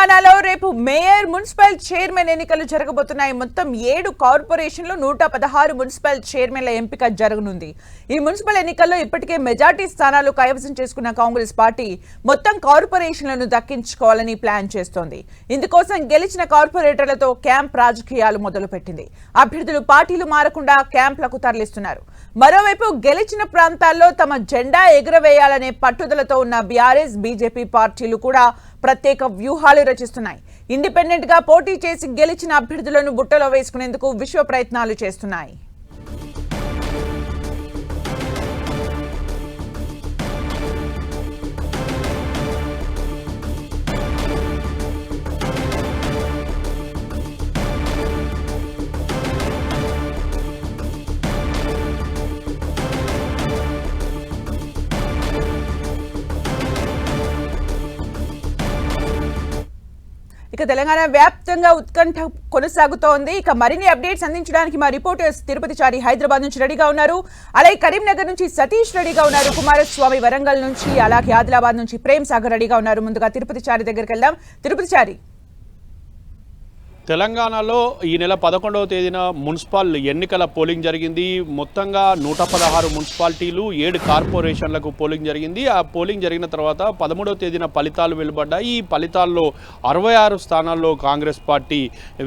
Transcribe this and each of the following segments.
తెలంగాణలో రేపు mayor municipal chairman ఎన్నికలు జరగబోతున్నాయి. మొత్తం 7 కార్పొరేషన్లు 116 మున్సిపల్ చైర్మన్ల ఎంపిక జరగనుంది. ఈ మున్సిపల్ ఎన్నికల్లో ఇప్పటికే మెజార్టీ స్థానాలు కైవసం చేసుకున్న కాంగ్రెస్ పార్టీ మొత్తం కార్పొరేషన్లను దక్కించుకోవాలని ప్లాన్ చేస్తోంది. ఇందుకోసం గెలిచిన కార్పొరేటర్లతో క్యాంప్ రాజకీయాలు మొదలుపెట్టింది. అభ్యర్థులు పార్టీలు మారకుండా క్యాంప్లకు తరలిస్తున్నారు. మరోవైపు గెలిచిన ప్రాంతాల్లో తమ జెండా ఎగురవేయాలనే పట్టుదలతో ఉన్న బీఆర్ఎస్, బీజేపీ పార్టీలు కూడా ప్రత్యేక వ్యూహాలు రచిస్తున్నాయి. ఇండిపెండెంట్ గా పోటీ చేసి గెలిచిన అభ్యర్థులను బుట్టలో వేసుకునేందుకు విశ్వ ప్రయత్నాలు చేస్తున్నాయి. ఇక తెలంగాణ వ్యాప్తంగా ఉత్కంఠ కొనసాగుతోంది. ఇక మరిన్ని అప్డేట్స్ అందించడానికి మా రిపోర్టర్స్ తిరుపతి చారి హైదరాబాద్ నుంచి రెడీగా ఉన్నారు. అలాగే కరీంనగర్ నుంచి సతీష్ రెడీగా ఉన్నారు. కుమారస్వామి వరంగల్ నుంచి, అలాగే ఆదిలాబాద్ నుంచి ప్రేమ్ సాగర్ రెడీగా ఉన్నారు. ముందుగా తిరుపతి చారి దగ్గరికి వెళ్దాం. తిరుపతి చారి, తెలంగాణలో ఈ నెల 11వ తేదీన మున్సిపల్ ఎన్నికల పోలింగ్ జరిగింది. మొత్తంగా 116 మున్సిపాలిటీలు, 7 కార్పొరేషన్లకు పోలింగ్ జరిగింది. ఆ పోలింగ్ జరిగిన తర్వాత 13వ తేదీన ఫలితాలు వెలువడ్డాయి. ఈ ఫలితాల్లో 66 స్థానాల్లో కాంగ్రెస్ పార్టీ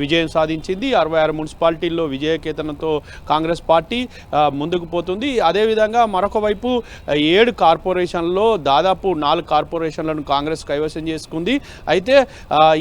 విజయం సాధించింది. 66 మున్సిపాలిటీల్లో విజయకేతనంతో కాంగ్రెస్ పార్టీ ముందుకు పోతుంది. అదేవిధంగా మరొక వైపు 7 కార్పొరేషన్లో దాదాపు 4 కార్పొరేషన్లను కాంగ్రెస్ కైవసం చేసుకుంది. అయితే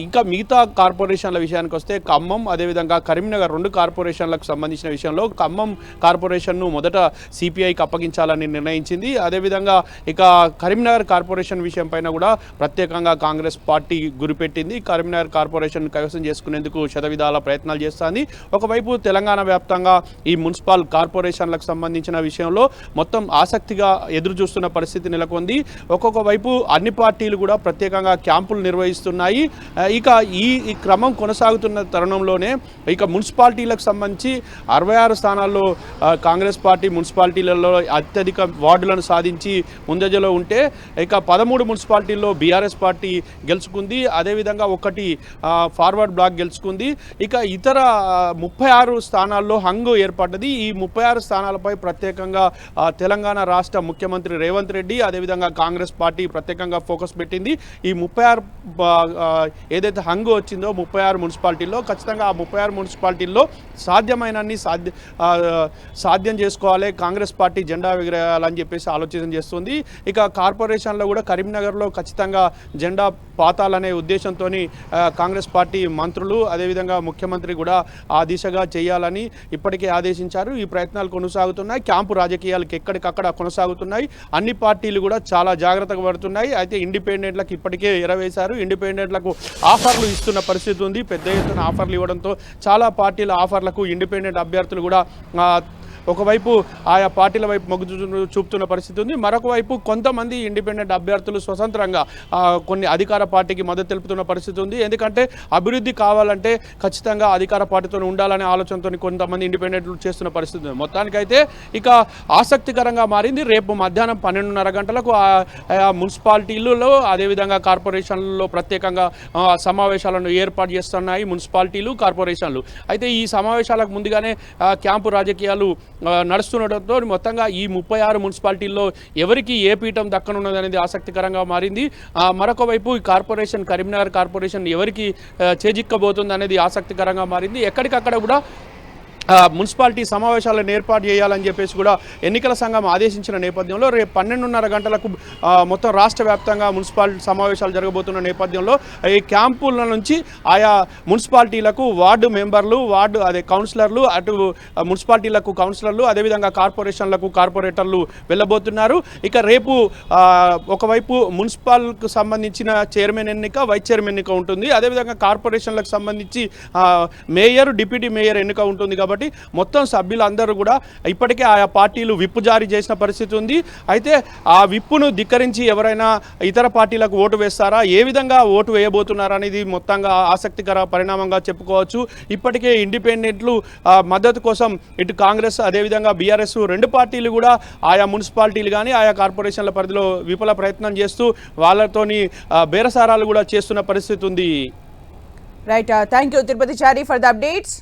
ఇంకా మిగతా కార్పొరేషన్ల విషయానికి వస్తే ఖమ్మం, అదేవిధంగా కరీంనగర్ 2 కార్పొరేషన్లకు సంబంధించిన విషయంలో ఖమ్మం కార్పొరేషన్ను మొదట సిపిఐకి అప్పగించాలని నిర్ణయించింది. అదేవిధంగా ఇక కరీంనగర్ కార్పొరేషన్ విషయం పైన కూడా ప్రత్యేకంగా కాంగ్రెస్ పార్టీ గురిపెట్టింది. కరీంనగర్ కార్పొరేషన్ కైవసం చేసుకునేందుకు శతవిధాల ప్రయత్నాలు చేస్తుంది. ఒకవైపు తెలంగాణ వ్యాప్తంగా ఈ మున్సిపల్ కార్పొరేషన్లకు సంబంధించిన విషయంలో మొత్తం ఆసక్తిగా ఎదురు చూస్తున్న పరిస్థితి నెలకొంది. ఒక్కొక్క వైపు అన్ని పార్టీలు కూడా ప్రత్యేకంగా క్యాంపులు నిర్వహిస్తున్నాయి. ఇక ఈ క్రమం కొనసాగుతున్న తరుణంలోనే ఇక మున్సిపాలిటీలకు సంబంధించి 66 స్థానాల్లో కాంగ్రెస్ పార్టీ మున్సిపాలిటీలలో అత్యధిక వార్డులను సాధించి ముందజలో ఉంటే, ఇక 13 మున్సిపాలిటీల్లో బీఆర్ఎస్ పార్టీ గెలుచుకుంది. అదేవిధంగా 1 ఫార్వర్డ్ బ్లాక్ గెలుచుకుంది. ఇక ఇతర 36 స్థానాల్లో హంగు ఏర్పడ్డది. ఈ 36 స్థానాలపై ప్రత్యేకంగా తెలంగాణ రాష్ట్ర ముఖ్యమంత్రి రేవంత్ రెడ్డి, అదేవిధంగా కాంగ్రెస్ పార్టీ ప్రత్యేకంగా ఫోకస్ పెట్టింది. ఈ 36 ఏదైతే హంగు వచ్చిందో 36 మున్సిపాలిటీల్లో ఖచ్చితంగా ఆ 36 మున్సిపాలిటీల్లో సాధ్యమైనన్ని సాధ్యం చేసుకోవాలి, కాంగ్రెస్ పార్టీ జెండా ఎగరేయాలని చెప్పేసి ఆలోచన చేస్తుంది. ఇక కార్పొరేషన్లో కూడా కరీంనగర్లో ఖచ్చితంగా జెండా పాతాలనే ఉద్దేశంతో కాంగ్రెస్ పార్టీ మంత్రులు, అదేవిధంగా ముఖ్యమంత్రి కూడా ఆ దిశగా చేయాలని ఇప్పటికే ఆదేశించారు. ఈ ప్రయత్నాలు కొనసాగుతున్నాయి. క్యాంపు రాజకీయాలకు ఎక్కడికక్కడ కొనసాగుతున్నాయి. అన్ని పార్టీలు కూడా చాలా జాగ్రత్తగా పడుతున్నాయి. అయితే ఇండిపెండెంట్లకు ఇప్పటికే ఎరవేశారు. ఇండిపెండెంట్లకు ఆఫర్లు ఇస్తున్న పరిస్థితి ఉంది. పెద్ద ఎత్తున ఆఫర్లు ఇవ్వడంతో చాలా పార్టీల ఆఫర్లకు ఇండిపెండెంట్ అభ్యర్థులు కూడా ఒకవైపు ఆయా పార్టీల వైపు మొగ్గు చూపుతున్న పరిస్థితి ఉంది. మరొక వైపు కొంతమంది ఇండిపెండెంట్ అభ్యర్థులు స్వతంత్రంగా కొన్ని అధికార పార్టీకి మద్దతు తెలుపుతున్న పరిస్థితి ఉంది. ఎందుకంటే అభివృద్ధి కావాలంటే ఖచ్చితంగా అధికార పార్టీతో ఉండాలనే ఆలోచనతో కొంతమంది ఇండిపెండెంట్లు చేస్తున్న పరిస్థితి ఉంది. మొత్తానికైతే ఇక ఆసక్తికరంగా మారింది. రేపు మధ్యాహ్నం 12:30 గంటలకు మున్సిపాలిటీలలో, అదేవిధంగా కార్పొరేషన్లలో ప్రత్యేకంగా సమావేశాలను ఏర్పాటు చేస్తున్నాయి మున్సిపాలిటీలు, కార్పొరేషన్లు. అయితే ఈ సమావేశాలకు ముందుగానే క్యాంపు రాజకీయాలు నడుస్తుండటంతో మొత్తంగా ఈ 36 మున్సిపాలిటీల్లో ఎవరికి ఏ పీఠం దక్కనున్నదనేది ఆసక్తికరంగా మారింది. మరొక వైపు ఈ కార్పొరేషన్, కరీంనగర్ కార్పొరేషన్ ఎవరికి చేజిక్కబోతుంది అనేది ఆసక్తికరంగా మారింది. ఎక్కడికక్కడ కూడా మున్సిపాలిటీ సమావేశాలను ఏర్పాటు చేయాలని చెప్పేసి కూడా ఎన్నికల సంఘం ఆదేశించిన నేపథ్యంలో రేపు 12:30 గంటలకు మొత్తం రాష్ట్ర వ్యాప్తంగా మున్సిపాలిటీ సమావేశాలు జరగబోతున్న నేపథ్యంలో ఈ క్యాంపుల నుంచి ఆయా మున్సిపాలిటీలకు వార్డు మెంబర్లు, కౌన్సిలర్లు, అటు మున్సిపాలిటీలకు కౌన్సిలర్లు, అదేవిధంగా కార్పొరేషన్లకు కార్పొరేటర్లు వెళ్ళబోతున్నారు. ఇక రేపు ఒకవైపు మున్సిపల్కు సంబంధించిన చైర్మన్ ఎన్నిక, వైస్ చైర్మన్ ఎన్నిక ఉంటుంది. అదేవిధంగా కార్పొరేషన్లకు సంబంధించి మేయర్, డిప్యూటీ మేయర్ ఎన్నిక ఉంటుంది. కాబట్టి మొత్తం సభ్యులందరూ కూడా ఇప్పటికే ఆయా పార్టీలు విప్ జారీ చేసిన పరిస్థితి ఉంది. అయితే ఆ విప్పును ధిక్కరించి ఎవరైనా ఇతర పార్టీలకు ఓటు వేస్తారా, ఏ విధంగా ఓటు వేయబోతున్నారా అనేది మొత్తంగా ఆసక్తికర పరిణామంగా చెప్పుకోవచ్చు. ఇప్పటికే ఇండిపెండెంట్లు మద్దతు కోసం ఇటు కాంగ్రెస్, అదేవిధంగా బీఆర్ఎస్ 2 పార్టీలు కూడా ఆయా మున్సిపాలిటీలు కానీ ఆయా కార్పొరేషన్ల పరిధిలో విఫల ప్రయత్నం చేస్తూ వాళ్ళతోని బేరసారాలు కూడా చేస్తున్న పరిస్థితి ఉంది. Right thank you Tirupati Chari for the updates.